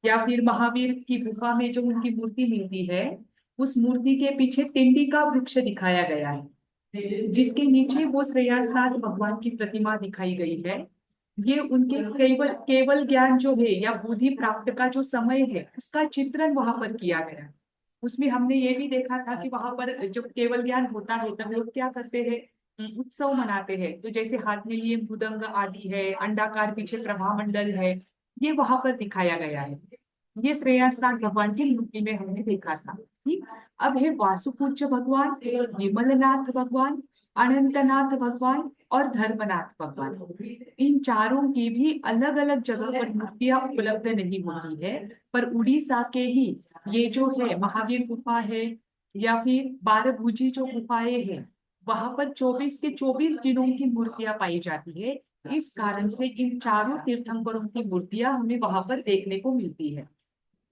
या फिर महावीर की गुफा में जो उनकी मूर्ति मिलती है, उस मूर्ति के पीछे तिंडी का वृक्ष दिखाया गया है, जिसके नीचे वो श्रेयसनाथ भगवान की प्रतिमा दिखाई गई है। ये उनके केवल केवल ज्ञान जो है या बुद्धि प्राप्त का जो समय है, उसका चित्रण वहां पर किया गया है। उसमें हमने ये भी देखा था कि वहां पर जो केवल ज्ञान होता है तब लोग क्या करते हैं, उत्सव मनाते हैं। तो जैसे हाथ में लिए मृदंग आदि है, अंडाकार पीछे प्रभा मंडल है, ये वहां पर दिखाया गया है। ये श्रेयसनाथ भगवान की मूर्ति में हमने देखा था। ठीक। अब है वासुपूज्य भगवान, विमलनाथ भगवान, अनंतनाथ भगवान और धर्मनाथ भगवान। इन चारों की भी अलग अलग जगह पर मूर्तियां उपलब्ध नहीं होती है, पर उड़ीसा के ही ये जो है महावीर गुफा है या फिर बारभुजी जो गुफाएं हैं, वहां पर 24 के 24 जिनों की मूर्तियां पाई जाती है। इस कारण से इन चारों तीर्थंकरों की मूर्तियां हमें वहां पर देखने को मिलती है।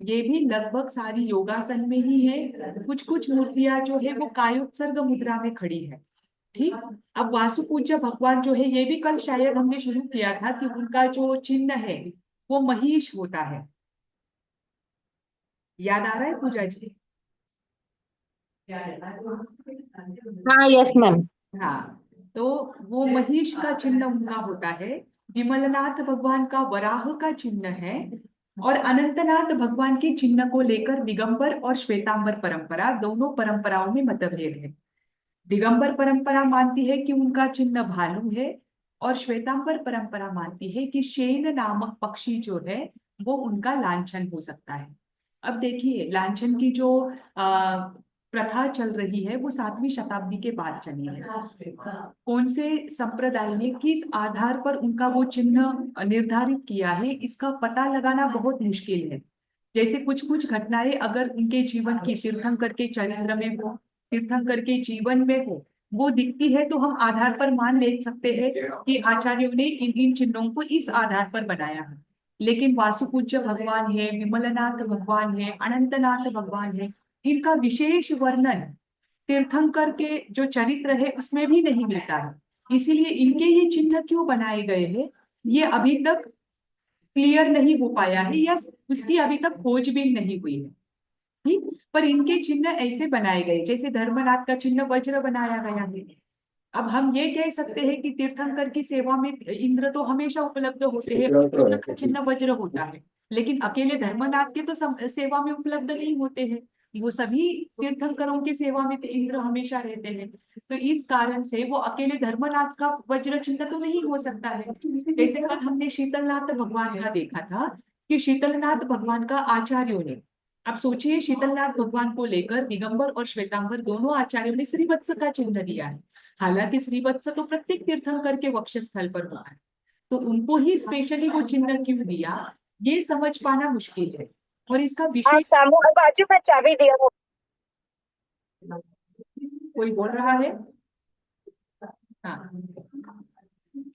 ये भी लगभग सारी योगासन में ही है। कुछ कुछ मूर्तियां जो है वो कायोत्सर्ग मुद्रा में खड़ी है। ठीक। अब वासु पूज्य भगवान जो है, ये भी कल शायद हमने शुरू किया था कि उनका जो चिन्ह है वो महिष होता है। याद आ रहा है पूजा जी? हाँ, यस मैम। हाँ। तो वो महिष का चिन्ह उनका होता है। विमलनाथ भगवान का वराह का चिन्ह है। और अनंतनाथ भगवान के चिन्ह को लेकर दिगंबर और श्वेतांबर परंपरा, दोनों परंपराओं में मतभेद है। दिगंबर परंपरा मानती है कि उनका चिन्ह भालू है, और श्वेतांबर परंपरा मानती है कि शेन नामक पक्षी जो है वो उनका लांछन हो सकता है। अब देखिए, लांछन की जो प्रथा चल रही है वो 7वीं शताब्दी के बाद चली है। कौन से संप्रदाय ने किस आधार पर उनका वो चिन्ह निर्धारित किया है, इसका पता लगाना बहुत मुश्किल है। जैसे कुछ कुछ घटनाएं अगर उनके जीवन की, तीर्थंकर के चरित्र में हो, तीर्थंकर के जीवन में हो, वो दिखती है, तो हम आधार पर मान ले सकते हैं कि आचार्यों ने इन इन चिन्हों को इस आधार पर बनाया है। लेकिन वासुपूज्य भगवान है, विमलनाथ भगवान है, अनंतनाथ भगवान है, इनका विशेष वर्णन तीर्थंकर के जो चरित्र है उसमें भी नहीं मिलता है। इसीलिए इनके ये चिन्ह क्यों बनाए गए हैं, ये अभी तक क्लियर नहीं हो पाया है, या उसकी अभी तक खोजबीन नहीं हुई है। ठीक। पर इनके चिन्ह ऐसे बनाए गए, जैसे धर्मनाथ का चिन्ह वज्र बनाया गया है। अब हम ये कह सकते हैं कि तीर्थंकर की सेवा में इंद्र तो हमेशा उपलब्ध होते हैं, इंद्र का चिन्ह वज्र होता है। लेकिन अकेले धर्मनाथ के तो सेवा में उपलब्ध नहीं होते हैं। वो सभी तीर्थंकरों की सेवा में तो इंद्र हमेशा रहते हैं। तो इस कारण से वो अकेले धर्मनाथ का वज्र चिन्ह तो नहीं हो सकता है। जैसे कल हमने शीतलनाथ भगवान का देखा था कि शीतलनाथ भगवान का आचार्यों ने, अब सोचिए, शीतलनाथ भगवान को लेकर दिगंबर और श्वेतांबर दोनों आचार्यों ने श्रीवत्स का चिन्ह दिया है। हालांकि श्रीवत्स तो प्रत्येक तीर्थंकर के वक्षस्थल पर हुआ है, तो उनको ही स्पेशली वो चिन्ह क्यों दिया, ये समझ पाना मुश्किल है। और इसका आप विशेष, सामू और बाजू में चाबी दिया हो। कोई बोल रहा है? हाँ।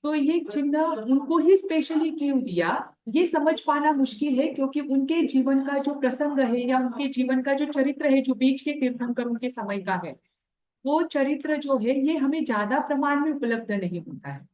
तो ये चिन्ह उनको ही स्पेशली क्यों दिया, ये समझ पाना मुश्किल है, क्योंकि उनके जीवन का जो प्रसंग है या उनके जीवन का जो चरित्र है, जो बीच के तीर्थंकरों के समय का है, वो चरित्र जो है ये हमें ज्यादा प्रमाण में उपलब्ध नहीं होता है,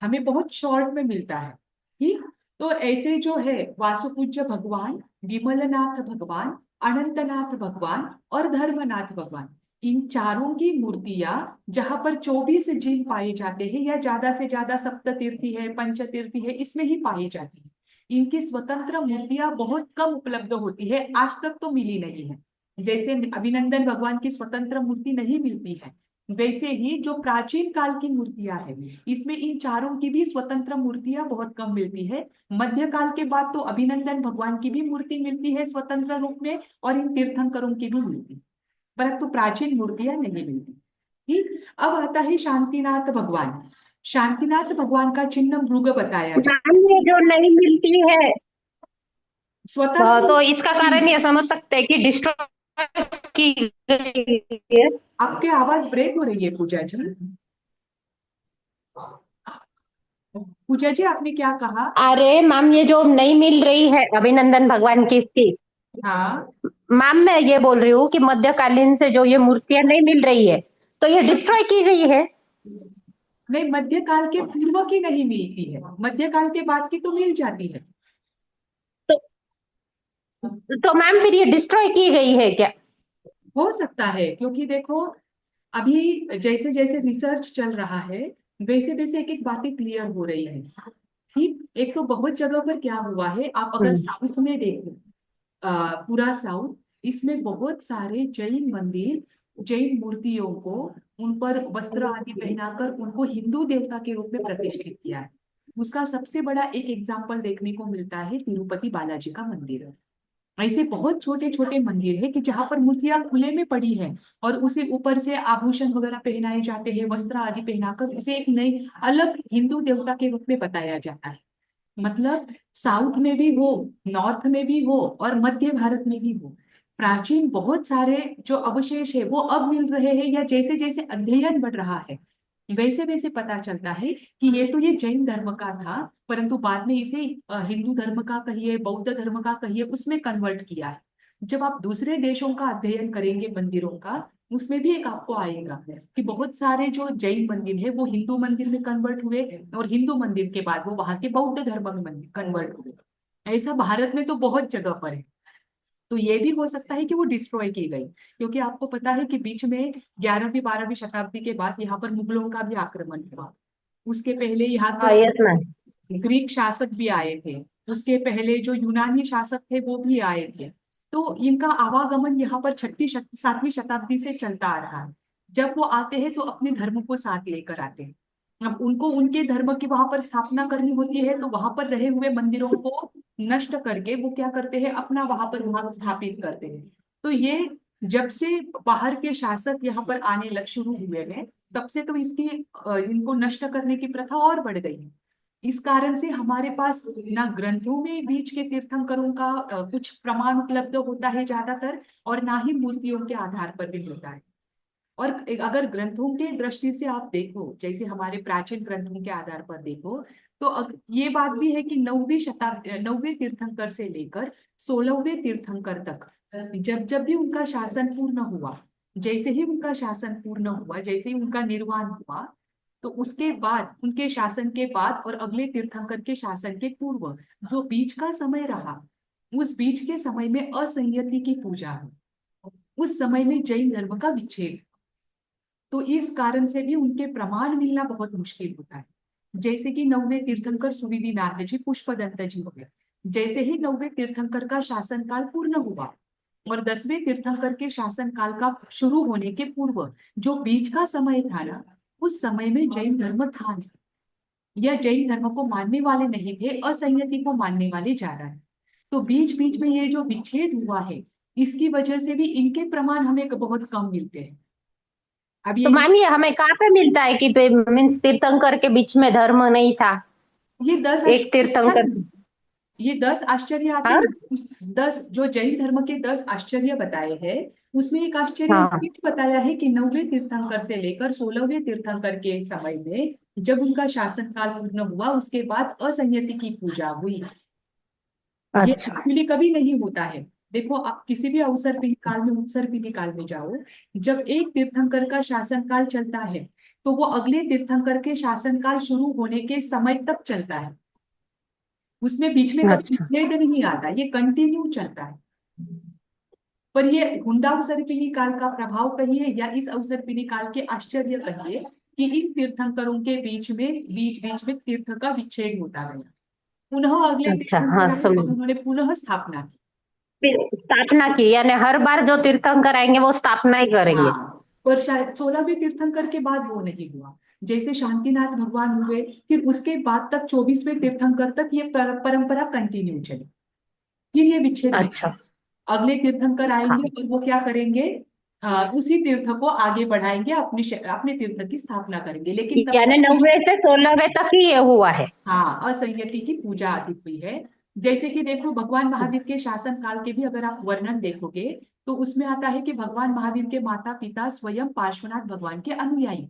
हमें बहुत शॉर्ट में मिलता है। ठीक। तो ऐसे जो है वासुपूज्य भगवान, विमलनाथ भगवान, अनंतनाथ भगवान और धर्मनाथ भगवान, इन चारों की मूर्तियां जहां पर 24 जीव पाए जाते हैं, या ज्यादा से ज्यादा सप्ततीर्थी है, पंचतीर्थी है, इसमें ही पाई जाती है। इनकी स्वतंत्र मूर्तियां बहुत कम उपलब्ध होती है, आज तक तो मिली नहीं है। जैसे अभिनंदन भगवान की स्वतंत्र मूर्ति नहीं मिलती है, वैसे ही जो प्राचीन काल की मूर्तियां हैं, इसमें इन चारों की भी स्वतंत्र मूर्तियां बहुत कम मिलती है। मध्यकाल के बाद तो अभिनंदन भगवान की भी मूर्ति मिलती है स्वतंत्र रूप में, और इन तीर्थंकरों की भी मिलती है, परंतु प्राचीन मूर्तियां नहीं मिलती। ठीक। अब आता है शांतिनाथ भगवान। शांतिनाथ भगवान का चिन्ह मृग बताया जाए। मैम, ये जो नहीं मिलती है, स्वतंत्र तो इसका कारण चिन्ह। ये समझ सकते हैं कि डिस्ट्रॉय की गई है। आपके आवाज ब्रेक हो रही है पूजा जी। पूजा जी, आपने क्या कहा? अरे मैम, ये जो नहीं मिल रही है अभिनंदन भगवान की इसकी, हाँ। मैम मैं ये बोल रही हूँ कि मध्यकालीन से जो ये मूर्तियां नहीं मिल रही है, तो ये डिस्ट्रॉय की गई है। नहीं, मध्यकाल के पूर्व की नहीं मिलती है, मध्यकाल के बाद की तो मिल जाती है। तो तो मैम फिर ये डिस्ट्रॉय की गई है क्या? हो सकता है, क्योंकि देखो अभी जैसे जैसे रिसर्च चल रहा है वैसे वैसे एक एक बातें क्लियर हो रही है। ठीक, एक तो बहुत जगह पर क्या हुआ है, आप अगर हम्म। साउथ में देखो, पूरा साउथ, इसमें बहुत सारे जैन मंदिर, जैन मूर्तियों को, उन पर वस्त्र आदि पहनाकर उनको हिंदू देवता के रूप में प्रतिष्ठित किया है। उसका सबसे बड़ा एक एग्जाम्पल देखने को मिलता है तिरुपति बालाजी का मंदिर। ऐसे बहुत छोटे छोटे मंदिर है कि जहां पर मूर्तियां खुले में पड़ी है और उसे ऊपर से आभूषण वगैरह पहनाए जाते हैं, वस्त्र आदि पहनाकर उसे एक नई अलग हिंदू देवता के रूप में बताया जाता है। मतलब साउथ में भी हो, नॉर्थ में भी हो और मध्य भारत में भी हो, प्राचीन बहुत सारे जो अवशेष है वो अब मिल रहे हैं, या जैसे जैसे अध्ययन बढ़ रहा है वैसे वैसे पता चलता है कि ये जैन धर्म का था, परंतु बाद में इसे हिंदू धर्म का कहिए, बौद्ध धर्म का कहिए, उसमें कन्वर्ट किया है। जब आप दूसरे देशों का अध्ययन करेंगे मंदिरों का, उसमें भी एक आपको आएगा कि बहुत सारे जो जैन मंदिर है वो हिंदू मंदिर में कन्वर्ट हुए, और हिंदू मंदिर के बाद वो वहां के बौद्ध धर्म में कन्वर्ट हुए। ऐसा भारत में तो बहुत जगह पर है। तो ये भी हो सकता है कि वो डिस्ट्रॉय की गई, क्योंकि आपको पता है कि बीच में 11वीं 12वीं शताब्दी के बाद यहाँ पर मुगलों का भी आक्रमण हुआ। उसके पहले यहाँ हाँ, पर यस मैम। ग्रीक शासक भी आए थे। उसके पहले जो यूनानी शासक थे वो भी आए थे। तो इनका आवागमन यहाँ पर 6वीं 7वीं शताब्दी से चलता आ रहा है। जब वो आते हैं तो अपने धर्म को साथ लेकर आते हैं। अब उनको उनके धर्म की वहां पर स्थापना करनी होती है, तो वहां पर रहे हुए मंदिरों को नष्ट करके वो क्या करते हैं, अपना वहां स्थापित करते हैं। तो ये जब से बाहर के शासक यहाँ पर आने लग शुरू हुए हैं, तब से तो इसकी इनको नष्ट करने की प्रथा और बढ़ गई है। इस कारण से हमारे पास ना ग्रंथों में बीच के तीर्थंकरों का कुछ प्रमाण उपलब्ध होता है ज्यादातर, और ना ही मूर्तियों के आधार पर भी होता है। और अगर ग्रंथों के दृष्टि से आप देखो, जैसे हमारे प्राचीन ग्रंथों के आधार पर देखो, तो ये बात भी है कि 9वें तीर्थंकर से लेकर 16वें तीर्थंकर तक, जब जब भी उनका शासन पूर्ण हुआ, जैसे ही उनका शासन पूर्ण हुआ, जैसे ही उनका निर्वाण हुआ, तो उसके बाद, उनके शासन के बाद और अगले तीर्थंकर के शासन के पूर्व जो बीच का समय रहा, उस बीच के समय में असंयति की पूजा हुई। उस समय में जैन धर्म का विच्छेद। तो इस कारण से भी उनके प्रमाण मिलना बहुत मुश्किल होता है। जैसे कि 9वें तीर्थंकर सुविधिनाथ जी, पुष्पदंत जी हो गए। जैसे ही 9वें तीर्थंकर का शासनकाल पूर्ण हुआ और 10वें तीर्थंकर के शासनकाल का शुरू होने के पूर्व जो बीच का समय था ना, उस समय में जैन धर्म था नहीं, या जैन धर्म को मानने वाले नहीं थे, असंयति को मानने वाले ज्यादा है। तो बीच बीच में ये जो विच्छेद हुआ है, इसकी वजह से भी इनके प्रमाण हमें बहुत कम मिलते हैं। अब तो ये मैम ये हमें कहाँ पे मिलता है कि मीन्स तीर्थंकर के बीच में धर्म नहीं था? ये दस एक आश्चर्य तीर्थंकर। ये 10 आश्चर्य आते हाँ। हैं। 10 जो जैन धर्म के 10 आश्चर्य बताए हैं, उसमें एक आश्चर्य ये हाँ। भी बताया है कि 9वें तीर्थंकर से लेकर 16वें तीर्थंकर के समय में जब उनका शासनकाल पूर्ण हुआ, उसके बाद असंयति की पूजा हुई। ये अच्छा। एक्चुअली कभी नहीं होता है। देखो, आप किसी भी अवसर पीढ़ी काल में, उत्सर पीढ़ी काल में जाओ, जब एक तीर्थंकर का शासनकाल चलता है तो वो अगले तीर्थंकर के शासनकाल शुरू होने के समय तक चलता है। उसमें बीच में कभी अच्छा। विच्छेद नहीं आता, ये कंटिन्यू चलता है। पर ये हुंडा अवसर्पिणी काल का प्रभाव कहिए या इस अवसर्पिणी काल के आश्चर्य कहिए, कि इन तीर्थंकरों के बीच बीच में तीर्थ का विच्छेद होता गया। पुनः अगले अच्छा। हाँ, तीर्थंकर आए समझ। और उन्होंने पुनः स्थापना की। फिर स्थापना की, यानी हर बार जो तीर्थंकर आएंगे वो स्थापना ही करेंगे? हाँ, पर शायद 16वें तीर्थंकर के बाद वो नहीं हुआ। जैसे शांतिनाथ भगवान हुए, फिर उसके बाद तक 24वें तीर्थंकर तक ये परंपरा कंटिन्यू चली। फिर ये विच्छेद नहीं। अच्छा। अगले तीर्थंकर हाँ, आएंगे और वो क्या करेंगे, उसी तीर्थ को आगे बढ़ाएंगे, अपने तीर्थ की स्थापना करेंगे, लेकिन तब यानी तक ये 9वें से 16वें तक ही ये हुआ है? हाँ असंयति की पूजा अधिक हुई है। जैसे कि देखो, भगवान महावीर के शासन काल के भी अगर आप वर्णन देखोगे, तो उसमें आता है कि भगवान महावीर के माता पिता स्वयं पार्श्वनाथ भगवान के अनुयायी,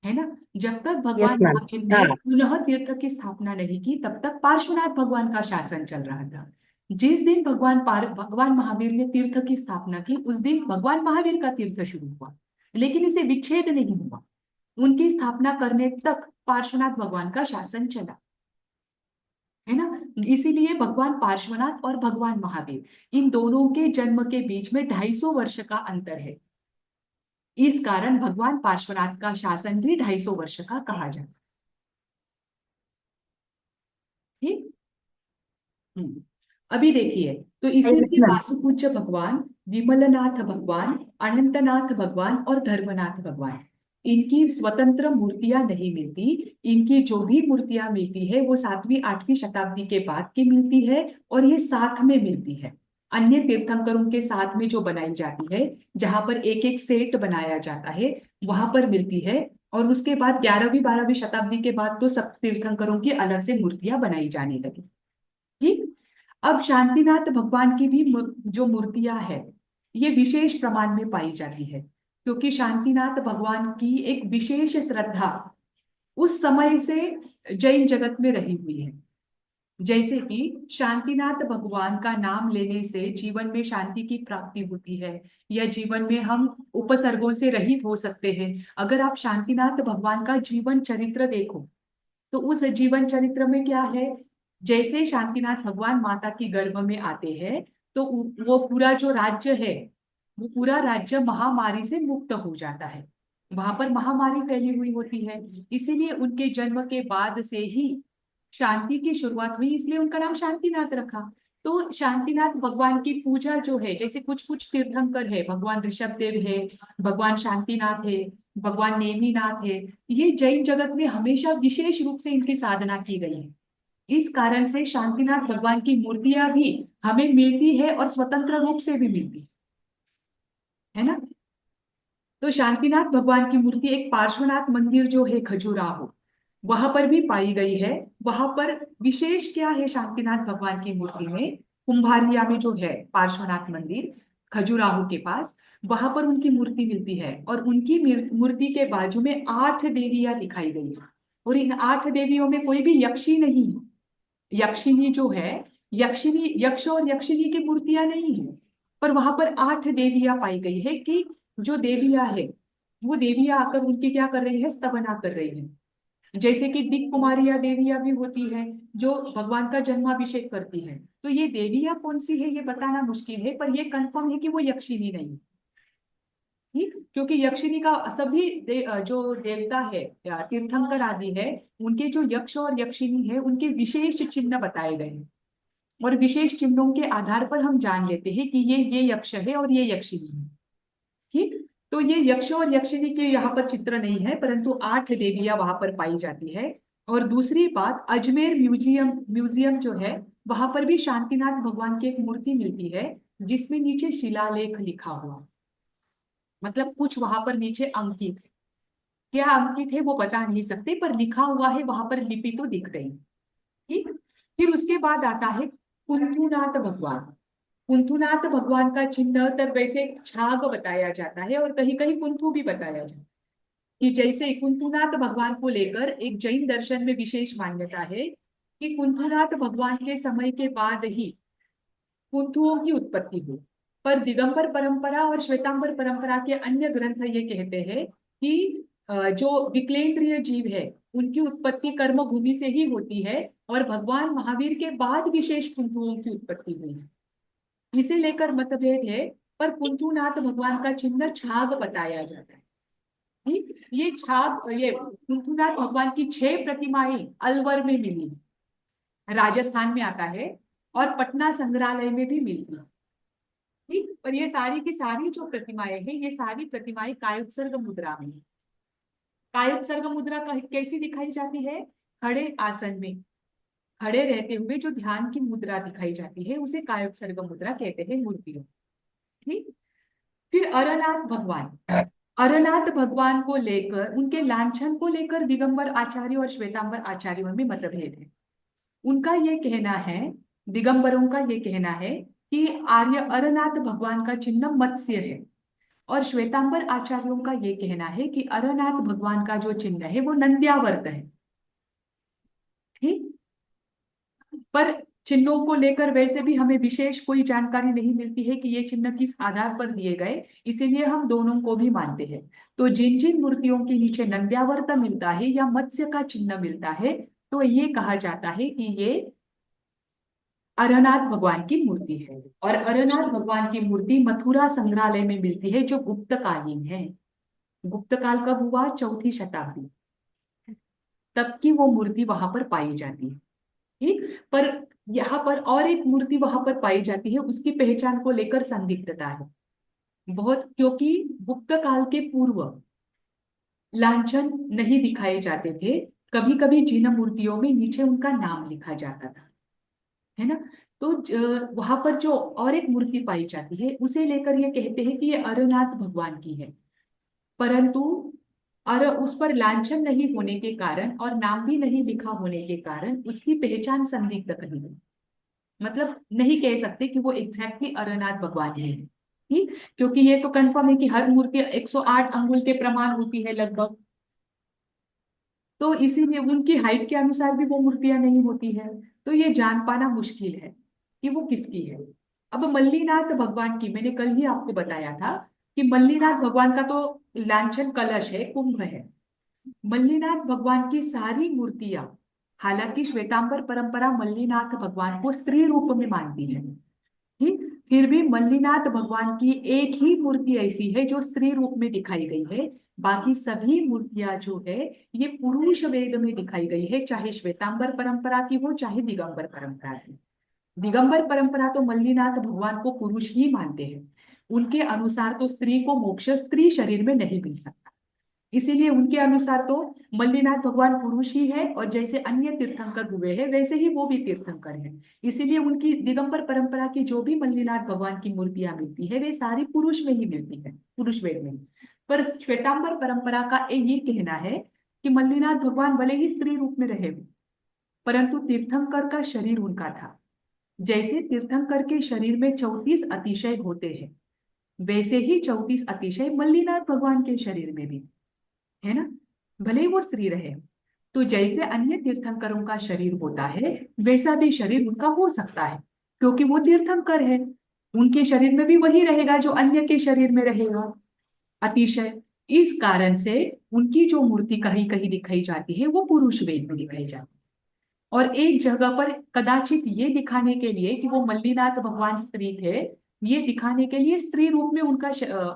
है ना। जब तक यस भगवान मैम। महावीर ने हाँ। पुनः तीर्थ की स्थापना नहीं की, तब तक पार्श्वनाथ भगवान का शासन चल रहा था। जिस दिन भगवान महावीर ने तीर्थ की स्थापना की, उस दिन भगवान महावीर का तीर्थ शुरू हुआ, लेकिन इसे विच्छेद नहीं हुआ। उनकी स्थापना करने तक पार्श्वनाथ भगवान का शासन चला। है ना। इसीलिए भगवान पार्श्वनाथ और भगवान महावीर, इन दोनों के जन्म के बीच में 250 वर्ष का अंतर है। इस कारण भगवान पार्श्वनाथ का शासन भी 250 वर्ष का कहा जाता है। ठीक। हम्म। अभी देखिए, तो इसीलिए वासुपूज्य भगवान, विमलनाथ भगवान, अनंतनाथ भगवान और धर्मनाथ भगवान, इनकी स्वतंत्र मूर्तियां नहीं मिलती। इनकी जो भी मूर्तियां मिलती है वो 7वीं 8वीं शताब्दी के बाद की मिलती है, और ये साथ में मिलती है अन्य तीर्थंकरों के साथ में जो बनाई जाती है, जहां पर एक एक सेट बनाया जाता है, वहां पर मिलती है। और उसके बाद 11वीं 12वीं शताब्दी के बाद तो सब तीर्थंकरों की अलग से मूर्तियां बनाई जाने लगी। ठीक। अब शांतिनाथ भगवान की भी जो मूर्तियां है, ये विशेष प्रमाण में पाई जाती है, क्योंकि शांतिनाथ भगवान की एक विशेष श्रद्धा उस समय से जैन जगत में रही हुई है। जैसे कि शांतिनाथ भगवान का नाम लेने से जीवन में शांति की प्राप्ति होती है, या जीवन में हम उपसर्गों से रहित हो सकते हैं। अगर आप शांतिनाथ भगवान का जीवन चरित्र देखो, तो उस जीवन चरित्र में क्या है, जैसे शांतिनाथ भगवान माता की गर्भ में आते हैं, तो वो पूरा जो राज्य है, वो पूरा राज्य महामारी से मुक्त हो जाता है। वहां पर महामारी फैली हुई होती है, इसीलिए उनके जन्म के बाद से ही शांति की शुरुआत हुई, इसलिए उनका नाम शांतिनाथ रखा। तो शांतिनाथ भगवान की पूजा जो है, जैसे कुछ कुछ तीर्थंकर है, भगवान ऋषभदेव है, भगवान शांतिनाथ है, भगवान नेमिनाथ है, ये जैन जगत में हमेशा विशेष रूप से इनकी साधना की गई है। इस कारण से शांतिनाथ भगवान की मूर्तियां भी हमें मिलती है, और स्वतंत्र रूप से भी मिलती है ना। तो शांतिनाथ भगवान की मूर्ति एक पार्श्वनाथ मंदिर जो है खजुराहो, वहां पर भी पाई गई है। वहां पर विशेष क्या है शांतिनाथ भगवान की मूर्ति में, कुंभारिया में जो है पार्श्वनाथ मंदिर खजुराहो के पास, वहां पर उनकी मूर्ति मिलती है, और उनकी मूर्ति के बाजू में 8 देवियां दिखाई गई है। और इन 8 देवियों में कोई भी यक्षी नहीं है। यक्षिनी जो है, यक्षिनी, यक्ष और यक्षिनी की मूर्तियां नहीं है, पर वहां पर 8 देवियां पाई गई है, कि जो देवियां है, वो देवियां आकर उनकी क्या कर रही है, स्तवना कर रही है। जैसे कि दिक कुमारियां देवियां भी होती है, जो भगवान का जन्माभिषेक करती है। तो ये देवियां कौन सी है ये बताना मुश्किल है, पर ये कंफर्म है कि वो यक्षिनी नहीं है। ठीक, क्योंकि यक्षिनी का सभी जो देवता है या तीर्थंकर आदि है, उनके जो यक्ष और यक्षिनी है, उनके विशेष चिन्ह बताए गए हैं। और विशेष चिन्हों के आधार पर हम जान लेते हैं कि ये यक्ष है और ये यक्षिनी है। ठीक। तो ये यक्ष और यक्षिनी के यहाँ पर चित्र नहीं है, परंतु 8 देवियां वहां पर पाई जाती है। और दूसरी बात, अजमेर म्यूजियम म्यूजियम जो है, वहां पर भी शांतिनाथ भगवान की एक मूर्ति मिलती है, जिसमें नीचे शिलालेख लिखा हुआ, मतलब कुछ वहां पर नीचे अंकित है। क्या अंकित है वो बता नहीं सकते, पर लिखा हुआ है वहां पर, लिपि तो दिख रही है। ठीक। फिर उसके बाद आता है कुंथुनाथ भगवान। कुंथुनाथ भगवान का चिन्ह तब वैसे छाग बताया जाता है, और कहीं कहीं कुंथु भी बताया जाता है। कि जैसे कुंथुनाथ भगवान को लेकर एक जैन दर्शन में विशेष मान्यता है, कि कुंथुनाथ भगवान के समय के बाद ही कुंथुओं की उत्पत्ति हुई। पर दिगंबर परंपरा और श्वेतांबर परंपरा के अन्य ग्रंथ ये कहते हैं कि जो विक्लेंद्रिय जीव है, उनकी उत्पत्ति कर्म भूमि से ही होती है, और भगवान महावीर के बाद विशेष कुंथुओं की उत्पत्ति हुई है। इसे लेकर मतभेद है, पर कुंथुनाथ भगवान का चिन्ह छाग बताया जाता है। ठीक, ये छाग, ये कुंथुनाथ भगवान की 6 प्रतिमाएं अलवर में मिली, राजस्थान में आता है, और पटना संग्रहालय में भी मिलती है। ठीक, और ये सारी की सारी जो प्रतिमाएं हैं, ये सारी प्रतिमाएं कायोत्सर्ग मुद्रा में। कायोत्सर्ग मुद्रा कैसी दिखाई जाती है, खड़े आसन में, खड़े रहते हुए जो ध्यान की मुद्रा दिखाई जाती है, उसे कायोत्सर्ग मुद्रा कहते हैं मूर्तियों। ठीक। फिर अरनाथ भगवान, अरनाथ भगवान को लेकर, उनके लांछन को लेकर दिगंबर आचार्य और श्वेतांबर आचार्यों में मतभेद है। उनका ये कहना है, दिगंबरों का ये कहना है कि आर्य अरनाथ भगवान का चिन्ह मत्स्य है, और श्वेतांबर आचार्यों का ये कहना है कि अरनाथ भगवान का जो चिन्ह है वो नंद्यावर्त है। ठीक। पर चिन्हों को लेकर वैसे भी हमें विशेष कोई जानकारी नहीं मिलती है कि ये चिन्ह किस आधार पर दिए गए, इसीलिए हम दोनों को भी मानते हैं। तो जिन जिन मूर्तियों के नीचे नंद्यावर्त मिलता है या मत्स्य का चिन्ह मिलता है, तो ये कहा जाता है कि ये अरनाथ भगवान की मूर्ति है। और अरनाथ भगवान की मूर्ति मथुरा संग्रहालय में मिलती है, जो गुप्तकालीन है। गुप्त काल कब हुआ? 4वीं शताब्दी तब की वो मूर्ति वहां पर पाई जाती है। ठीक, पर यहाँ पर और एक मूर्ति वहां पर पाई जाती है, उसकी पहचान को लेकर संदिग्धता है बहुत, क्योंकि गुप्त काल के पूर्व लांछन नहीं दिखाए जाते थे। कभी कभी जिन मूर्तियों में नीचे उनका नाम लिखा जाता था, है ना। तो वहां पर जो और एक मूर्ति पाई जाती है, उसे लेकर ये कहते हैं कि ये अरनाथ भगवान की है। परंतु और उस पर लांछन नहीं होने के कारण और नाम भी नहीं लिखा होने के कारण उसकी पहचान संदिग्ध कही गई। मतलब नहीं कह सकते कि वो एग्जैक्टली अरनाथ भगवान ही है। ठीक, क्योंकि ये तो कंफर्म है कि हर मूर्ति 108 अंगुल के प्रमाण होती है लगभग। तो इसीलिए उनकी हाइट के अनुसार भी वो मूर्तियां नहीं होती है। तो ये जान पाना मुश्किल है कि वो किसकी है। अब मल्लीनाथ भगवान की मैंने कल ही आपको बताया था कि मल्लीनाथ भगवान का तो लांछन कलश है, कुंभ है। मल्लीनाथ भगवान की सारी मूर्तियां, हालांकि श्वेतांबर परंपरा मल्लीनाथ भगवान को स्त्री रूप में मानती है, ठीक, फिर भी मल्लीनाथ भगवान की एक ही मूर्ति ऐसी है जो स्त्री रूप में दिखाई गई है। बाकी सभी मूर्तियां जो है ये पुरुष वेद में दिखाई गई है, चाहे श्वेतांबर परंपरा की हो चाहे दिगंबर परंपरा की। दिगंबर परंपरा तो मल्लीनाथ भगवान को पुरुष ही मानते हैं। उनके अनुसार तो स्त्री को मोक्ष स्त्री शरीर में नहीं मिल सकता। इसीलिए उनके अनुसार तो मल्लीनाथ भगवान पुरुष ही है, और जैसे अन्य तीर्थंकर हुए हैं वैसे ही वो भी तीर्थंकर है। इसीलिए उनकी दिगंबर परंपरा की जो भी मल्लीनाथ भगवान की मूर्तियां मिलती है वे सारी पुरुष में ही मिलती है, पुरुष वेद में। पर श्वेतांबर परंपरा का ये कहना है कि मल्लीनाथ भगवान भले ही स्त्री रूप में रहे परंतु तीर्थंकर का शरीर उनका था। जैसे तीर्थंकर के शरीर में 34 अतिशय होते हैं, वैसे ही 34 अतिशय मल्लीनाथ भगवान के शरीर में भी, है ना, भले ही वो स्त्री रहे। तो जैसे अन्य तीर्थंकरों का शरीर होता है वैसा भी शरीर उनका हो सकता है, क्योंकि वो तीर्थंकर है। उनके शरीर में भी वही रहेगा जो अन्य के शरीर में रहेगा, अतिशय। इस कारण से उनकी जो मूर्ति कहीं कहीं दिखाई जाती है वो पुरुष वेद में दिखाई जाती है। और एक जगह पर कदाचित ये दिखाने के लिए कि वो मल्लीनाथ भगवान स्त्री थे, ये दिखाने के लिए स्त्री रूप में उनका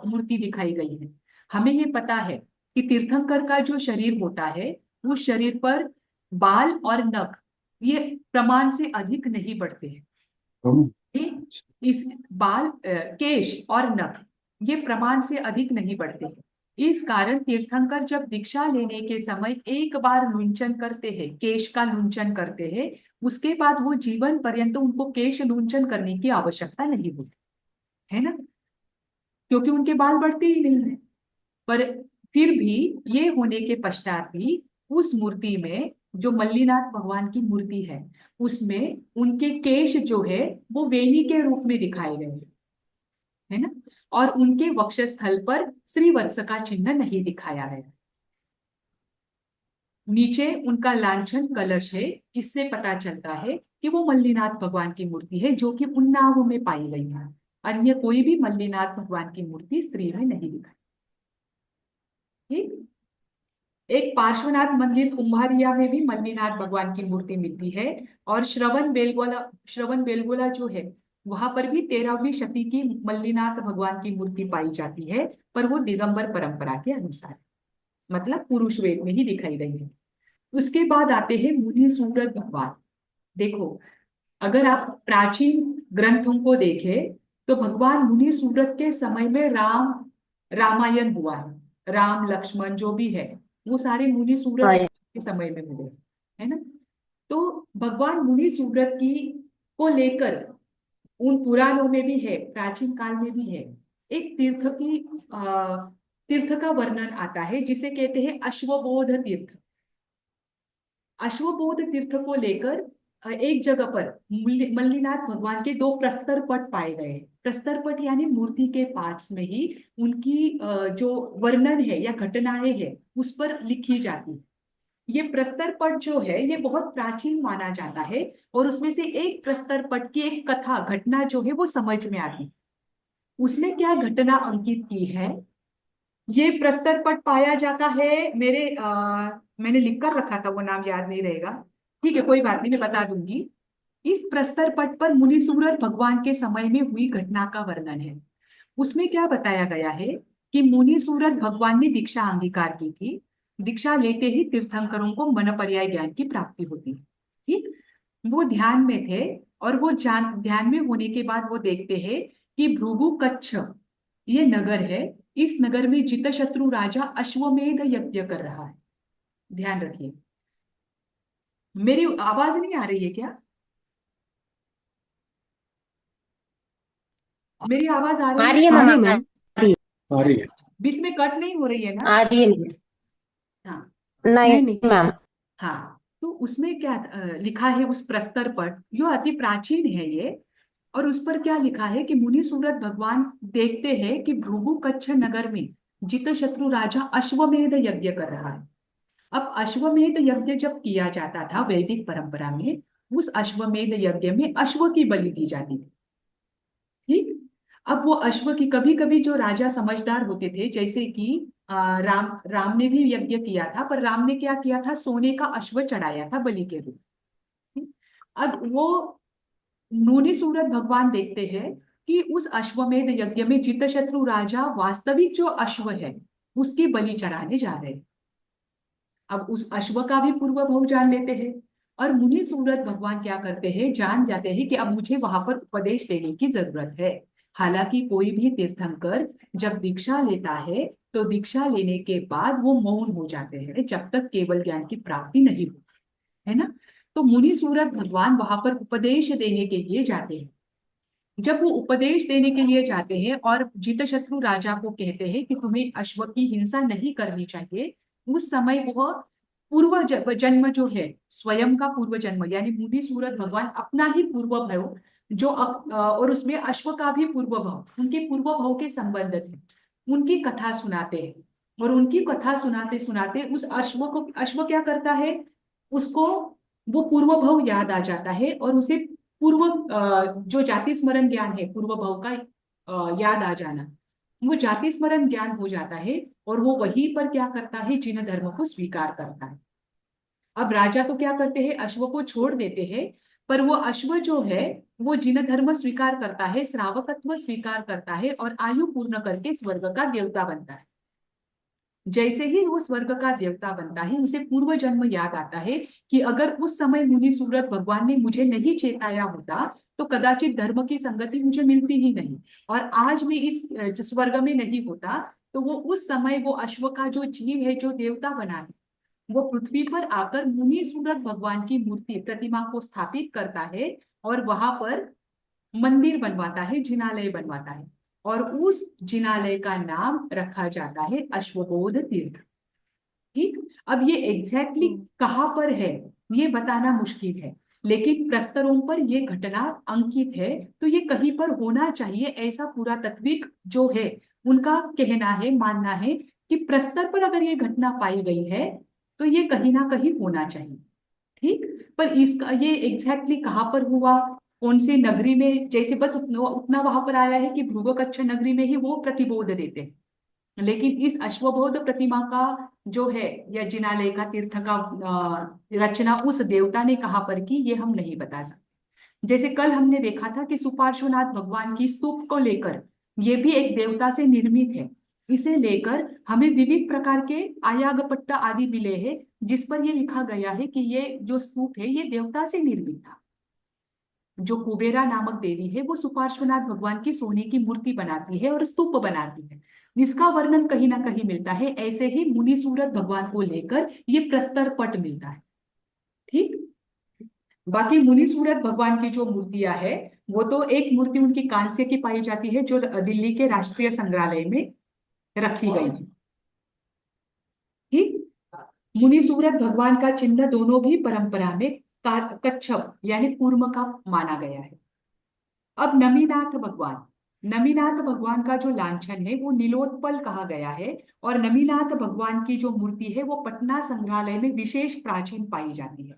मूर्ति दिखाई गई है। हमें ये पता है कि तीर्थंकर का जो शरीर होता है वो शरीर पर बाल और नख ये प्रमाण से अधिक नहीं बढ़ते हैं। ये इस केश और नख ये प्रमाण से अधिक नहीं बढ़ते हैं। इस कारण तीर्थंकर जब दीक्षा लेने के समय एक बार लुंचन करते हैं, केश का लुंचन करते हैं, उसके बाद वो जीवन पर्यंत उनको केश लुंचन करने की आवश्यकता नहीं होती, है ना, क्योंकि उनके बाल बढ़ते ही नहीं है। पर फिर भी ये होने के पश्चात भी उस मूर्ति में, जो मल्लीनाथ भगवान की मूर्ति है, उसमें उनके केश जो है वो वेणी के रूप में दिखाए गए हैं, है ना। और उनके वक्षस्थल पर श्रीवत्स का चिन्ह नहीं दिखाया गया। नीचे उनका लांछन कलश है। इससे पता चलता है कि वो मल्लीनाथ भगवान की मूर्ति है जो कि उन्नाव में पाई गई है। अन्य कोई भी मल्लीनाथ भगवान की मूर्ति स्त्री में नहीं दिखाई। ठीक, एक पार्श्वनाथ मंदिर कुम्भारिया में भी मल्लीनाथ भगवान की मूर्ति मिलती है। और श्रवण बेलगोला जो है वहां पर भी 13वीं शती की मल्लीनाथ भगवान की मूर्ति पाई जाती है, पर वो दिगंबर परंपरा के अनुसार, मतलब पुरुष वेद में ही दिखाई गई है। उसके बाद आते हैं मुनि सूरत भगवान। देखो, अगर आप प्राचीन ग्रंथों को देखें तो भगवान मुनि सूरत के समय में रामायण हुआ है। राम लक्ष्मण जो भी है वो सारे मुनि सूरत हाँ। के समय में हुए, है ना। तो भगवान मुनि सूरत की को लेकर उन पुराणों में भी है, प्राचीन काल में भी है। एक तीर्थ का वर्णन आता है जिसे कहते हैं अश्वबोध तीर्थ। अश्वबोध तीर्थ को लेकर एक जगह पर मल्लीनाथ भगवान के 2 प्रस्तर पट पाए गए। प्रस्तर पट यानी मूर्ति के पास में ही उनकी जो वर्णन है या घटनाएं है उस पर लिखी जाती है। ये प्रस्तर पट जो है ये बहुत प्राचीन माना जाता है, और उसमें से एक प्रस्तर पट की एक कथा घटना जो है वो समझ में आती। उसने क्या घटना अंकित की है, ये प्रस्तर पट पाया जाता है। मैंने लिख कर रखा था, वो नाम याद नहीं रहेगा। ठीक है, कोई बात नहीं, मैं बता दूंगी। इस प्रस्तर पट पर मुनीसुरत भगवान के समय में हुई घटना का वर्णन है। उसमें क्या बताया गया है कि मुनीसुरत भगवान ने दीक्षा अंगीकार की थी। दीक्षा लेते ही तीर्थंकरों को मन पर्याय ज्ञान की प्राप्ति होती है। ठीक, वो ध्यान में थे, और वो ध्यान में होने के बाद वो देखते हैं कि भृगु कच्छ ये नगर है। इस नगर में जितशत्रु राजा अश्वमेध यज्ञ कर रहा है। ध्यान रखिए, मेरी आवाज नहीं आ रही है क्या? मेरी आवाज आ आ रही है? रही है आ मैम, रही है आ मैम। रही आ रही है। बीच में कट नहीं हो रही है ना? आ रही है मैम। हाँ। नहीं नहीं। मैम। हाँ, तो उसमें क्या लिखा है उस प्रस्तर पर, जो अति प्राचीन है ये। और उस पर क्या लिखा है कि मुनि सूरत भगवान देखते हैं कि भृगु कच्छ नगर में जित शत्रु राजा अश्वमेध यज्ञ कर रहा है। अब अश्वमेध यज्ञ जब किया जाता था वैदिक परंपरा में, उस अश्वमेध यज्ञ में अश्व की बलि दी जाती थी। ठीक, अब वो अश्व की, कभी कभी जो राजा समझदार होते थे, जैसे कि राम राम ने भी यज्ञ किया था, पर राम ने क्या किया था, सोने का अश्व चढ़ाया था बलि के रूप में। अब वो नूनी सूरत भगवान देखते हैं कि उस अश्वमेध यज्ञ में जितशत्रु राजा वास्तविक जो अश्व है उसकी बलि चढ़ाने जा रहे हैं। अब उस अश्व का भी पूर्व भाव जान लेते हैं, और मुनि सूरत भगवान क्या करते हैं, जान जाते हैं कि अब मुझे वहां पर उपदेश देने की जरूरत है। हालांकि कोई भी तीर्थंकर जब दीक्षा लेता है तो दीक्षा लेने के बाद वो मौन हो जाते हैं जब तक केवल ज्ञान की प्राप्ति नहीं हो, है ना। तो मुनि सूरत भगवान वहां पर उपदेश देने के लिए जाते हैं। जब वो उपदेश देने के लिए जाते हैं और जितशत्रु राजा को कहते हैं कि तुम्हें अश्व की हिंसा नहीं करनी चाहिए, उस समय वह पूर्व जन्म जो है, स्वयं का पूर्व जन्म, यानी मुनि सूरत भगवान अपना ही पूर्व भव जो और उसमें अश्व का भी पूर्व भव, उनके पूर्व भव के संबंध थे, उनकी कथा सुनाते हैं। और उनकी कथा सुनाते सुनाते उस अश्व क्या करता है, उसको वो पूर्व भव याद आ जाता है, और उसे पूर्व जो जाति स्मरण ज्ञान है, पूर्व भव का याद आ जाना, वो जाति स्मरण ज्ञान हो जाता है। और वो वहीं पर क्या करता है, जिन धर्म को स्वीकार करता है। अब राजा तो क्या करते हैं, अश्व को छोड़ देते हैं, पर वो अश्व जो है वो जिन धर्म स्वीकार करता है, श्रावकत्व स्वीकार करता है, और आयु पूर्ण करके स्वर्ग का देवता बनता है। जैसे ही वो स्वर्ग का देवता बनता है, उसे पूर्व जन्म याद आता है कि अगर उस समय मुनि सूरत भगवान ने मुझे नहीं चेताया होता तो कदाचित धर्म की संगति मुझे मिलती ही नहीं, और आज मैं इस स्वर्ग में नहीं होता। तो वो उस समय वो अश्व का जो जीव है, जो देवता बना है, वो पृथ्वी पर आकर मुनि सूरत भगवान की मूर्ति प्रतिमा को स्थापित करता है, और वहां पर मंदिर बनवाता है, जिनालय बनवाता है। और उस जिनालय का नाम रखा जाता है अश्वबोध तीर्थ। ठीक, अब ये एग्जैक्टली कहाँ पर है ये बताना मुश्किल है, लेकिन प्रस्तरों पर ये घटना अंकित है, तो ये कहीं पर होना चाहिए, ऐसा पुरातत्विक जो है उनका कहना है, मानना है कि प्रस्तर पर अगर ये घटना पाई गई है तो ये कहीं ना कहीं होना चाहिए। ठीक, पर इसका ये एग्जैक्टली कहाँ पर हुआ, कौन सी नगरी में, जैसे बस उतना उतना वहां पर आया है कि भृगुकच्छ नगरी में ही वो प्रतिबोध देते हैं, लेकिन इस अश्वबोध प्रतिमा का जो है, या जिनालय का तीर्थ का रचना उस देवता ने कहाँ पर की, ये हम नहीं बता सकते। जैसे कल हमने देखा था कि सुपार्श्वनाथ भगवान की स्तूप को लेकर, ये भी एक देवता से निर्मित है। इसे लेकर हमें विविध प्रकार के आयागपट्टा आदि मिले हैं, जिस पर ये लिखा गया है कि ये जो स्तूप है ये देवता से निर्मित था। जो कुबेरा नामक देवी है वो सुपार्श्वनाथ भगवान की सोने की मूर्ति बनाती है और स्तूप बनाती है, इसका वर्णन कहीं ना कहीं मिलता है। ऐसे ही मुनि सूरत भगवान को लेकर ये प्रस्तर पट मिलता है। ठीक, बाकी मुनि सूरत भगवान की जो मूर्तियां है, वो तो एक मूर्ति उनकी कांस्य की पाई जाती है जो दिल्ली के राष्ट्रीय संग्रहालय में रखी गई है। ठीक, मुनि सूरत भगवान का चिन्ह दोनों भी परंपरा में कच्छप यानी कूर्म का माना गया है। अब नमीनाथ भगवान, नमीनाथ भगवान का जो लांछन है वो नीलोत्पल कहा गया है, और नमीनाथ भगवान की जो मूर्ति है वो पटना संग्रहालय में विशेष प्राचीन पाई जाती है।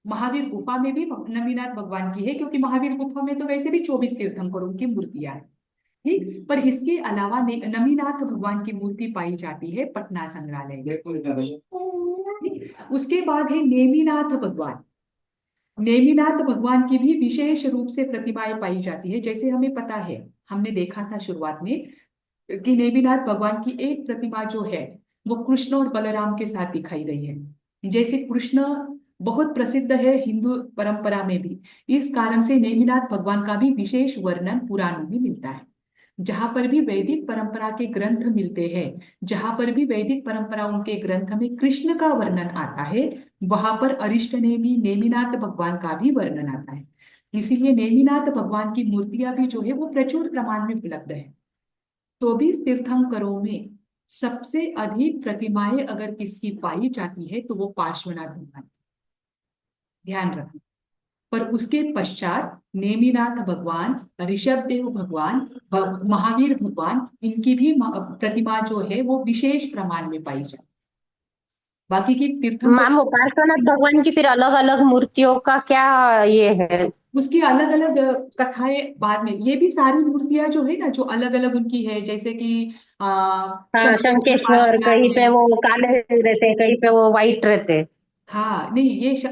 महावीर गुफा में भी नमीनाथ भगवान की है, क्योंकि महावीर गुफा में तो वैसे भी 24 तीर्थंकरों की मूर्तियां हैं। ठीक, पर इसके अलावा नमीनाथ भगवान की मूर्ति पाई जाती है पटना संग्रहालय में। ठीक? उसके बाद है नेमिनाथ भगवान। नेमिनाथ भगवान की भी विशेष रूप से प्रतिमाएं पाई जाती है। जैसे हमें पता है, हमने देखा था शुरुआत में कि नेमिनाथ भगवान की एक प्रतिमा जो है वो कृष्ण और बलराम के साथ दिखाई गई है। जैसे कृष्ण बहुत प्रसिद्ध है हिंदू परंपरा में भी, इस कारण से नेमिनाथ भगवान का भी विशेष वर्णन पुराणों में मिलता है। जहां पर भी वैदिक परंपरा के ग्रंथ मिलते हैं, जहां पर भी वैदिक परंपराओं के ग्रंथ में कृष्ण का वर्णन आता है, वहां पर अरिष्ट नेमि नेमिनाथ भगवान का भी वर्णन आता है। इसीलिए नेमिनाथ भगवान की मूर्तियां भी जो है वो प्रचुर प्रमाण में उपलब्ध है। 24 तीर्थंकरों में सबसे अधिक प्रतिमाएं अगर किसकी पाई जाती है तो वो पार्श्वनाथ भगवान की। ध्यान रखना। पर उसके पश्चात नेमिनाथ भगवान, ऋषभदेव भगवान, महावीर भगवान, इनकी भी प्रतिमा जो है वो विशेष प्रमाण में पाई जाती। बाकी की तीर्थंकर, मैम वो पार्श्वनाथ भगवान की फिर अलग अलग मूर्तियों का क्या ये है? उसकी अलग अलग कथाएं बाद में, ये भी सारी मूर्तियां जो है ना जो अलग अलग उनकी है, जैसे कि हाँ, शंकरेश्वर शंकेश्वर पार्श्वनाथ कहीं है। पे वो काले रहते, कहीं पे वो व्हाइट रहते। हाँ नहीं,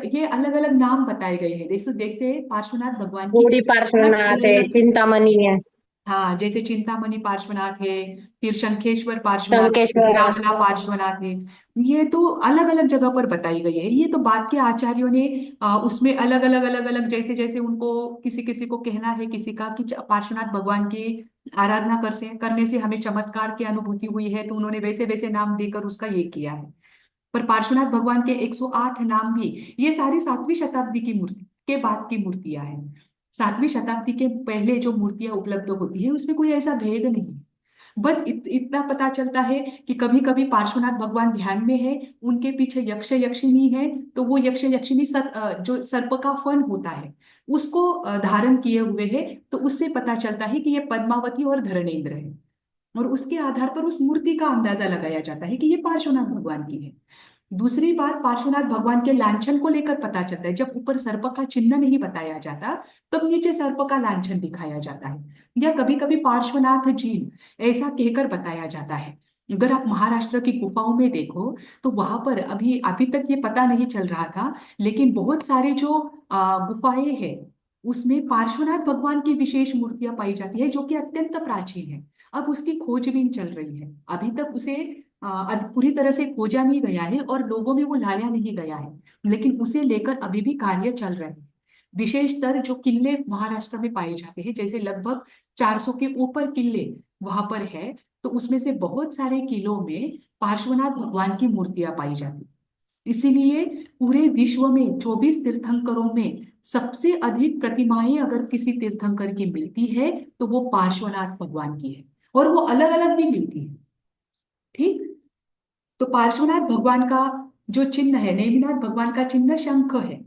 ये अलग अलग नाम बताए गए हैं। जैसे जैसे पार्श्वनाथ भगवान की गौरी अलग पार्श्वनाथ है, अलग, चिंतामणि है, हाँ जैसे चिंतामणि पार्श्वनाथ है, फिर शंखेश्वर पार्श्वनाथ है, फिर शंकेश्वर। आंवला पार्श्वनाथ है। ये तो अलग अलग जगह पर बताई गई है। ये तो बाद के आचार्यों ने उसमें अलग अलग जैसे जैसे उनको किसी किसी को कहना है किसी का कि पार्श्वनाथ भगवान की आराधना करने से हमें चमत्कार की अनुभूति हुई है, तो उन्होंने वैसे वैसे नाम देकर उसका ये किया है। पर पार्श्वनाथ भगवान के 108 नाम भी, ये सारी 7वीं शताब्दी की मूर्ति के बाद की मूर्तियां हैं। 7वीं शताब्दी के पहले जो मूर्तियां उपलब्ध होती है उसमें कोई ऐसा भेद नहीं है। बस इतना पता चलता है कि कभी कभी पार्श्वनाथ भगवान ध्यान में है, उनके पीछे यक्ष यक्षिणी है, तो वो यक्ष यक्षिणी जो सर्प का फन होता है उसको धारण किए हुए है। तो उससे पता चलता है कि ये पद्मावती और धरणेंद्र है, और उसके आधार पर उस मूर्ति का अंदाजा लगाया जाता है कि ये पार्श्वनाथ भगवान की है। दूसरी बात, पार्श्वनाथ भगवान के लांछन को लेकर पता चलता है। जब ऊपर सर्प का चिन्ह नहीं बताया जाता, तब नीचे सर्प का लांछन दिखाया जाता है, या कभी कभी पार्श्वनाथ जीन ऐसा कहकर बताया जाता है। अगर आप महाराष्ट्र की गुफाओं में देखो तो वहां पर अभी अभी तक ये पता नहीं चल रहा था, लेकिन बहुत सारे जो गुफाएं हैं उसमें पार्श्वनाथ भगवान की विशेष मूर्तियां पाई जाती है, जो कि अत्यंत प्राचीन है। अब उसकी खोजबीन चल रही है, अभी तक उसे पूरी तरह से खोजा नहीं गया है और लोगों में वो लाया नहीं गया है, लेकिन उसे लेकर अभी भी कार्य चल रहे हैं। विशेषतर जो किले महाराष्ट्र में पाए जाते हैं, जैसे लगभग 400 के ऊपर किले वहां पर है, तो उसमें से बहुत सारे किलों में पार्श्वनाथ भगवान की मूर्तियां पाई जाती हैं। इसीलिए पूरे विश्व में 24 तीर्थंकरों में सबसे अधिक प्रतिमाएं अगर किसी तीर्थंकर की मिलती है तो वो पार्श्वनाथ भगवान की है, और वो अलग अलग भी मिलती है। ठीक। तो पार्श्वनाथ भगवान का जो चिन्ह है, नेमिनाथ भगवान का चिन्ह शंख है।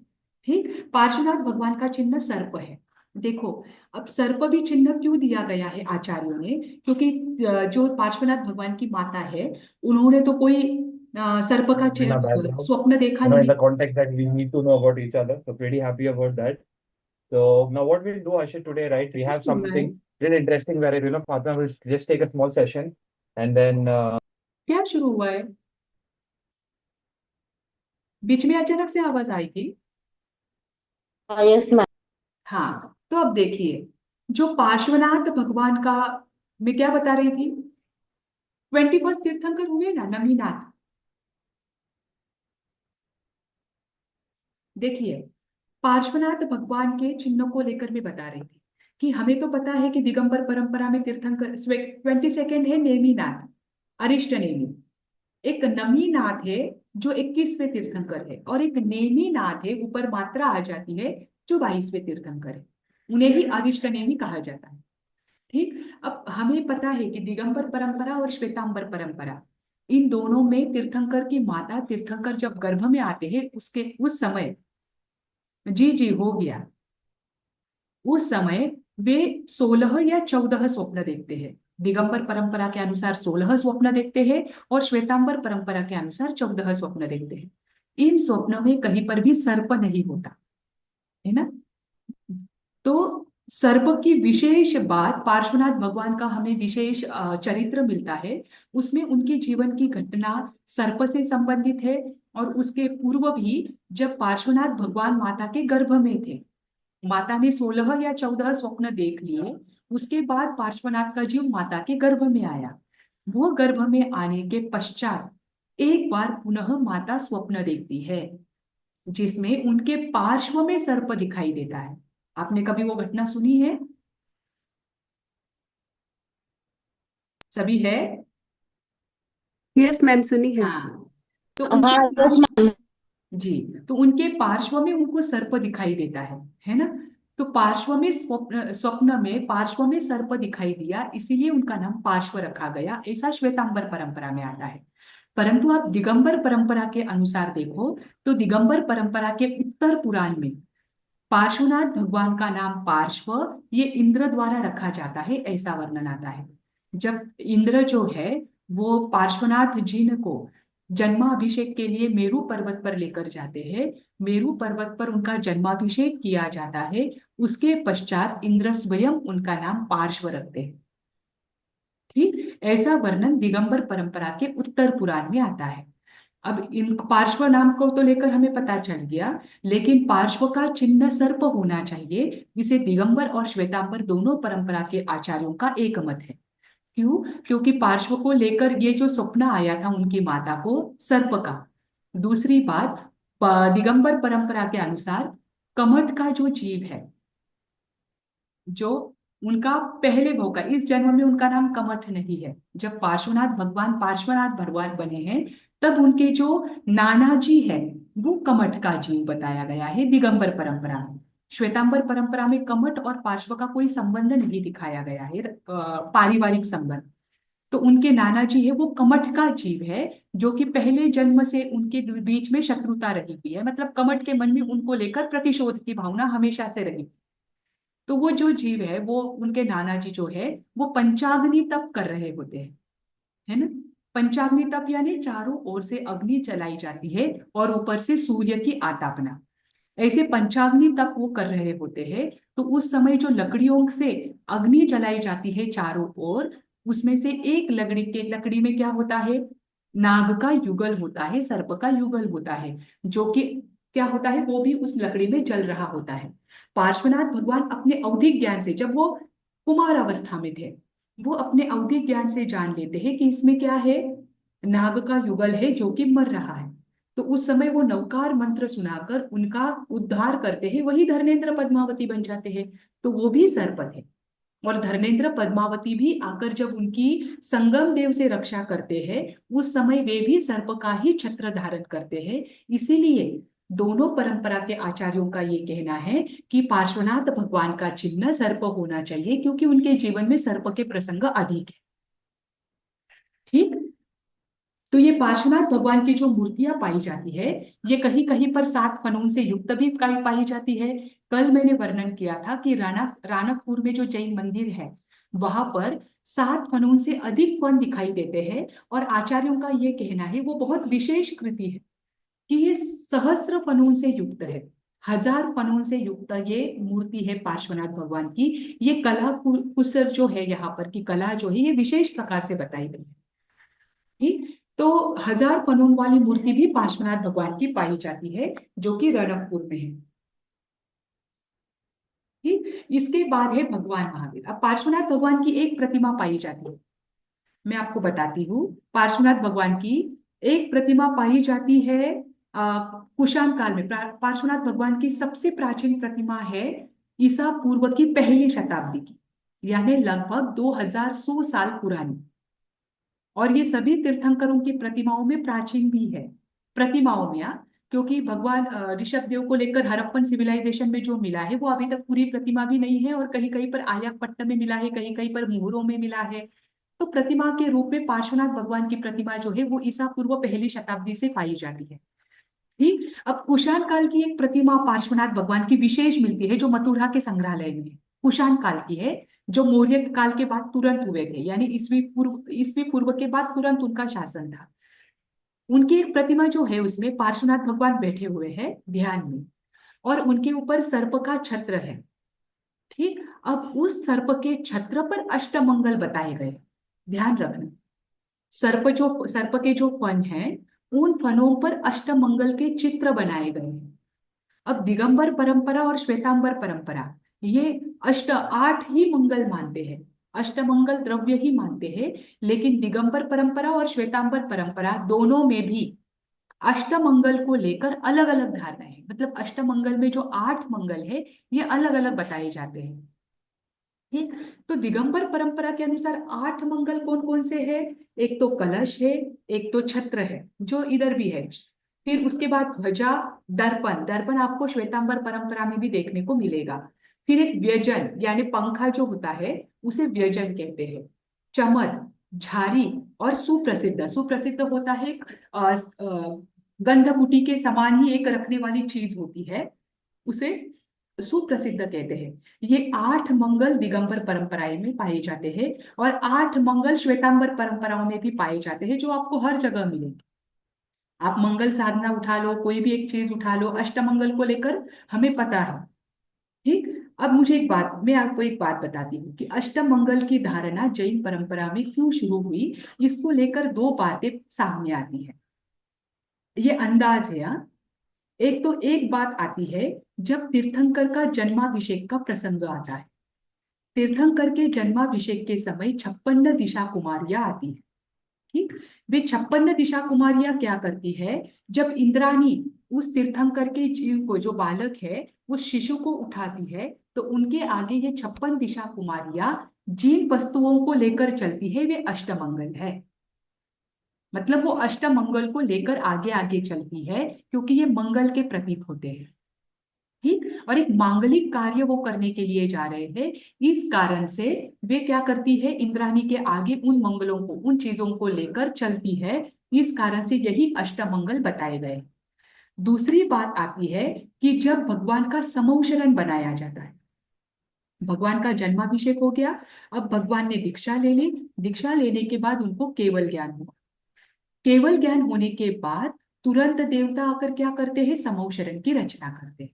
ठीक, पार्श्वनाथ भगवान का चिन्ह सर्प है। देखो, अब सर्प भी चिन्ह क्यों दिया गया है आचार्यों ने, क्योंकि जो पार्श्वनाथ भगवान की माता है उन्होंने तो कोई सर्प का In our background, स्वप्न देखा in नहीं। the context that we need to know about each other. So pretty happy about that. So now what we'll do, Ashit, today, right? We have नहीं, something really interesting where, Fatma will just take a small session and then क्या शुरू हुआ है? बीच में अचानक से आवाज आई थी। Yes ma'am. हाँ, तो अब देखिए, जो पार्श्वनाथ भगवान का मैं क्या बता रही थी, 21 तीर्थंकर हुए ना नमीनाथ। देखिए, पार्श्वनाथ भगवान के चिन्हों को लेकर मैं बता रही थी कि हमें तो पता है कि दिगंबर परंपरा में तीर्थंकर 22 है नेमिनाथ, अरिष्ट नेमि। एक नमीनाथ है जो 21वें तीर्थंकर है, और एक नेमिनाथ है, ऊपर मात्रा आ जाती है, जो 22वें तीर्थंकर है। उन्हें ही अरिष्ट नेमि कहा जाता है। ठीक। अब हमें पता है कि दिगंबर परंपरा और श्वेतांबर परंपरा, इन दोनों में तीर्थंकर की माता, तीर्थंकर जब गर्भ में आते हैं उसके उस समय, जी जी हो गया, उस समय वे 16 या 14 स्वप्न देखते हैं। दिगंबर परंपरा के अनुसार 16 स्वप्न देखते हैं, और श्वेतांबर परंपरा के अनुसार 14 स्वप्न देखते हैं। इन स्वप्नों में कहीं पर भी सर्प नहीं होता है ना। तो सर्प की विशेष बात, पार्श्वनाथ भगवान का हमें विशेष चरित्र मिलता है। उसमें उनके जीवन की घटना सर्प से संबंधित है, और उसके पूर्व भी जब पार्श्वनाथ भगवान माता के गर्भ में थे। माता ने 16 या 14 स्वप्न देख लिए। उसके बाद पार्श्वनाथ का जीव माता के गर्भ में आया। वो गर्भ में आने के पश्चात एक बार पुनः माता स्वप्न देखती है, जिसमें उनके पार्श्व में सर्प दिखाई देता है। आपने कभी वो घटना सुनी है? सभी है? यस मैम, सुनी है। हाँ। तो हाँ, उनके यस मैम। जी, तो उनके पार्श्व में उनको सर्प दिखाई देता है ना? तो पार्श्व में स्वप्न स्वप्न में पार्श्व में सर्प दिखाई दिया, इसीलिए उनका नाम पार्श्व रखा गया, ऐसा श्वेतांबर परंपरा में आता है। परंतु आप दिगंबर परंपरा के अनुसार देखो, तो दिगंबर परंपरा के उत्तर पुराण में पार्श्वनाथ भगवान का नाम पार्श्व ये इंद्र द्वारा रखा जाता है, ऐसा वर्णन आता है। जब इंद्र जो है वो पार्श्वनाथ जी को जन्माभिषेक के लिए मेरु पर्वत पर लेकर जाते हैं, मेरु पर्वत पर उनका जन्माभिषेक किया जाता है, उसके पश्चात इंद्र स्वयं उनका नाम पार्श्व रखते हैं। ठीक, ऐसा वर्णन दिगंबर परंपरा के उत्तर पुराण में आता है। अब इन पार्श्व नाम को तो लेकर हमें पता चल गया, लेकिन पार्श्व का चिन्ह सर्प होना चाहिए, जिसे दिगंबर और श्वेतांबर दोनों परंपरा के आचार्यों का एक मत है। क्यों? क्योंकि पार्श्व को लेकर ये जो स्वप्न आया था उनकी माता को सर्प का। दूसरी बात, दिगंबर परंपरा के अनुसार कमठ का जो जीव है, जो उनका पहले भोग का, इस जन्म में उनका नाम कमठ नहीं है। जब पार्श्वनाथ भगवान बने हैं, तब उनके जो नाना जी है वो कमठ का जीव बताया गया है दिगंबर परंपरा में। श्वेतांबर परंपरा में कमठ और पार्श्व का कोई संबंध नहीं दिखाया गया है, पारिवारिक संबंध। तो उनके नाना जी है वो कमठ का जीव है, जो कि पहले जन्म से उनके बीच में शत्रुता रही हुई है, मतलब कमठ के मन में उनको लेकर प्रतिशोध की भावना हमेशा से रही। तो वो जो जीव है वो उनके नाना जी जो है वो पंचाग्नि तप कर रहे होते हैं, है ना? पंचाग्नि तप यानी चारों ओर से अग्नि जलाई जाती है और ऊपर से सूर्य की आतापना। ऐसे पंचाग्नि तप वो कर रहे होते हैं। तो उस समय जो लकड़ियों से अग्नि जलाई जाती है चारों ओर, उसमें से एक लकड़ी में क्या होता है? नाग का युगल होता है, सर्प का युगल होता है, जो कि क्या होता है, वो भी उस लकड़ी में जल रहा होता है। पार्श्वनाथ भगवान अपने अवधिक ज्ञान से, जब वो कुमार अवस्था में थे, वो अपने अवधिक ज्ञान से जान लेते हैं कि इसमें क्या है, नाग का युगल है जो कि मर रहा है। तो उस समय वो नवकार मंत्र सुनाकर उनका उद्धार करते हैं, वही धर्मेंद्र पद्मावती बन जाते हैं। तो वो भी सर्प थे, और धर्मेंद्र पद्मावती भी आकर जब उनकी संगम देव से रक्षा करते हैं, उस समय वे भी सर्प का ही छत्र धारण करते हैं। इसीलिए दोनों परंपरा के आचार्यों का ये कहना है कि पार्श्वनाथ भगवान का चिन्ह सर्प होना चाहिए, क्योंकि उनके जीवन में सर्प के प्रसंग अधिक है। ठीक, तो ये पार्श्वनाथ भगवान की जो मूर्तियां पाई जाती है, ये कहीं कहीं पर 7 फनों से युक्त भी पाई जाती है। कल मैंने वर्णन किया था कि राणकपुर में जो जैन मंदिर है, वहां पर 7 फनों से अधिक फन दिखाई देते हैं, और आचार्यों का ये कहना है, वो बहुत विशेष कृति है कि ये सहस्त्र फनों से युक्त है, 1000 फनों से युक्त ये मूर्ति है पार्श्वनाथ भगवान की। ये कला कुसर जो है, यहाँ पर की कला जो है, ये विशेष प्रकार से बताई गई है। ठीक, तो 1000 फनों वाली मूर्ति भी पार्श्वनाथ भगवान की पाई जाती है, जो कि रणकपुर में है। ठीक, इसके बाद है भगवान महावीर। अब पार्श्वनाथ भगवान की एक प्रतिमा पाई जाती है, मैं आपको बताती हूँ। पार्श्वनाथ भगवान की एक प्रतिमा पाई जाती है कुषाण काल में। पार्श्वनाथ भगवान की सबसे प्राचीन प्रतिमा है ईसा पूर्व की पहली शताब्दी की, यानी लगभग 2100 साल पुरानी। और ये सभी तीर्थंकरों की प्रतिमाओं में प्राचीन भी है, प्रतिमाओं में क्योंकि भगवान ऋषभदेव को लेकर हड़प्पन सिविलाइजेशन में जो मिला है वो अभी तक पूरी प्रतिमा भी नहीं है, और कहीं कहीं पर आयकपट्टनम में मिला है, कहीं कहीं पर मुहरों में मिला है। तो प्रतिमा के रूप में पार्श्वनाथ भगवान की प्रतिमा जो है वो ईसा पूर्व पहली शताब्दी से पाई जाती है। ठीक, अब कुषाण काल की एक प्रतिमा पार्श्वनाथ भगवान की विशेष मिलती है, जो मथुरा के संग्रहालय में है। कुषाण काल की है, जो मौर्य काल के बाद तुरंत हुए थे, यानी ईस्वी पूर्व के बाद तुरंत उनका शासन था। उनकी एक प्रतिमा जो है उसमें पार्श्वनाथ भगवान बैठे हुए हैं ध्यान में, और उनके ऊपर सर्प का छत्र है। ठीक, अब उस सर्प के छत्र पर अष्टमंगल बताए गए, ध्यान रखना। सर्प के जो फन है उन फनों पर अष्टमंगल के चित्र बनाए गए हैं। अब दिगंबर परंपरा और श्वेतांबर परंपरा, ये 8 ही मंगल मानते हैं, अष्टमंगल द्रव्य ही मानते हैं। लेकिन दिगंबर परंपरा और श्वेतांबर परंपरा दोनों में भी अष्टमंगल को लेकर अलग अलग धारणाएं हैं। मतलब अष्टमंगल में जो 8 मंगल है, ये अलग अलग बताए जाते हैं। ठीक, तो दिगंबर परंपरा के अनुसार 8 मंगल कौन कौन से हैं? एक तो कलश है, एक तो छत्र है जो इधर भी है, फिर उसके बाद ध्वजा, दर्पण, दर्पण आपको श्वेतांबर परंपरा में भी देखने को मिलेगा। फिर एक व्यजन यानी पंखा जो होता है उसे व्यजन कहते हैं, चमर, झारी, और सुप्रसिद्ध, सुप्रसिद्ध होता है एक गंधकुटी के समान ही एक रखने वाली चीज होती है, उसे सुप्रसिद्ध कहते हैं। ये 8 मंगल दिगंबर परंपराएं में पाए जाते हैं और 8 मंगल श्वेतांबर परंपराओं में भी पाए जाते हैं, जो आपको हर जगह मिलेंगे। आप मंगल साधना उठा लो, कोई भी एक चीज उठा लो, अष्टमंगल को लेकर हमें पता है। ठीक, अब मुझे एक बात, मैं आपको एक बात बताती हूँ कि अष्टमंगल की धारणा जैन परंपरा में क्यों शुरू हुई। इसको लेकर 2 बातें सामने आती है, ये अंदाज है। हाँ, एक तो एक बात आती है जब तीर्थंकर का जन्माभिषेक का प्रसंग आता है। तीर्थंकर के जन्माभिषेक के समय 56 दिशा कुमारियां आती है। ठीक, वे 56 दिशा कुमारियां क्या करती है, जब इंद्राणी उस तीर्थंकर के जीव को, जो बालक है उस शिशु को उठाती है, तो उनके आगे ये 56 दिशा कुमारियां जिन वस्तुओं को लेकर चलती है वे अष्टमंगल है। मतलब वो अष्टमंगल को लेकर आगे आगे चलती है, क्योंकि ये मंगल के प्रतीक होते हैं। ठीक, और एक मांगलिक कार्य वो करने के लिए जा रहे हैं, इस कारण से वे क्या करती है, इंद्राणी के आगे उन मंगलों को, उन चीजों को लेकर चलती है। इस कारण से यही अष्टमंगल बताए गए। दूसरी बात आती है कि जब भगवान का समौशरण बनाया जाता है, भगवान का जन्माभिषेक हो गया, अब भगवान ने दीक्षा ले ली, दीक्षा लेने के बाद उनको केवल ज्ञान हुआ। केवल ज्ञान होने के बाद तुरंत देवता आकर क्या करते हैं, समौशरण की रचना करते हैं।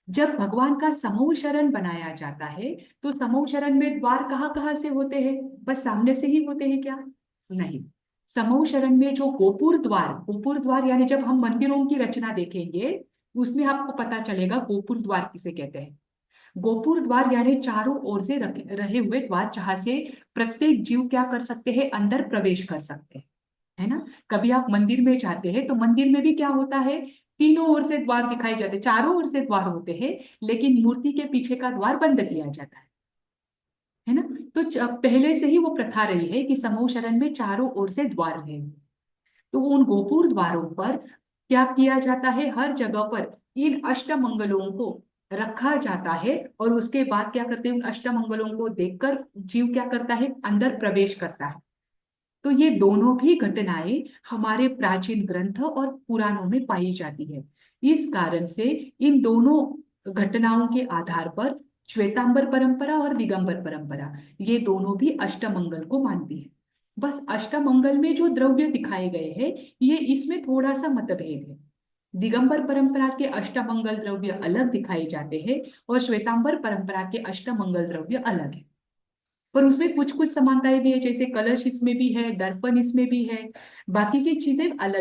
जब भगवान का समूह शरण बनाया जाता है, तो समूह शरण में द्वार कहाँ कहाँ से होते हैं? बस सामने से ही होते हैं क्या? नहीं, समूह शरण में जो गोपुर द्वार यानी जब हम मंदिरों की रचना देखेंगे उसमें आपको पता चलेगा गोपुर द्वार किसे कहते हैं। गोपुर द्वार यानी चारों ओर से रहे हुए द्वार, जहां से प्रत्येक जीव क्या कर सकते हैं, अंदर प्रवेश कर सकते हैं, है ना। कभी आप मंदिर में जाते हैं तो मंदिर में भी क्या होता है, तीनों ओर से द्वार दिखाई जाते हैं, चारों ओर से द्वार होते हैं, लेकिन मूर्ति के पीछे का द्वार बंद किया जाता है ना। तो पहले से ही वो प्रथा रही है कि समूह शरण में चारों ओर से द्वार है। तो उन गोपुर द्वारों पर क्या किया जाता है, हर जगह पर इन अष्टमंगलों को रखा जाता है, और उसके बाद क्या करते हैं, उन अष्टमंगलों को देखकर जीव क्या करता है, अंदर प्रवेश करता है। तो ये दोनों भी घटनाएं हमारे प्राचीन ग्रंथ और पुराणों में पाई जाती है। इस कारण से इन दोनों घटनाओं के आधार पर श्वेतांबर परंपरा और दिगंबर परंपरा, ये दोनों भी अष्टमंगल को मानती है। बस अष्टमंगल में जो द्रव्य दिखाए गए हैं, ये इसमें थोड़ा सा मतभेद है। दिगंबर परंपरा के अष्टमंगल द्रव्य अलग दिखाए जाते हैं और श्वेतांबर परंपरा के अष्टमंगल द्रव्य अलग है। पर उसमें कुछ कुछ समानताएं भी है, जैसे कलश इसमें भी है, दर्पण इसमें भी है, बाकी की चीजें अलग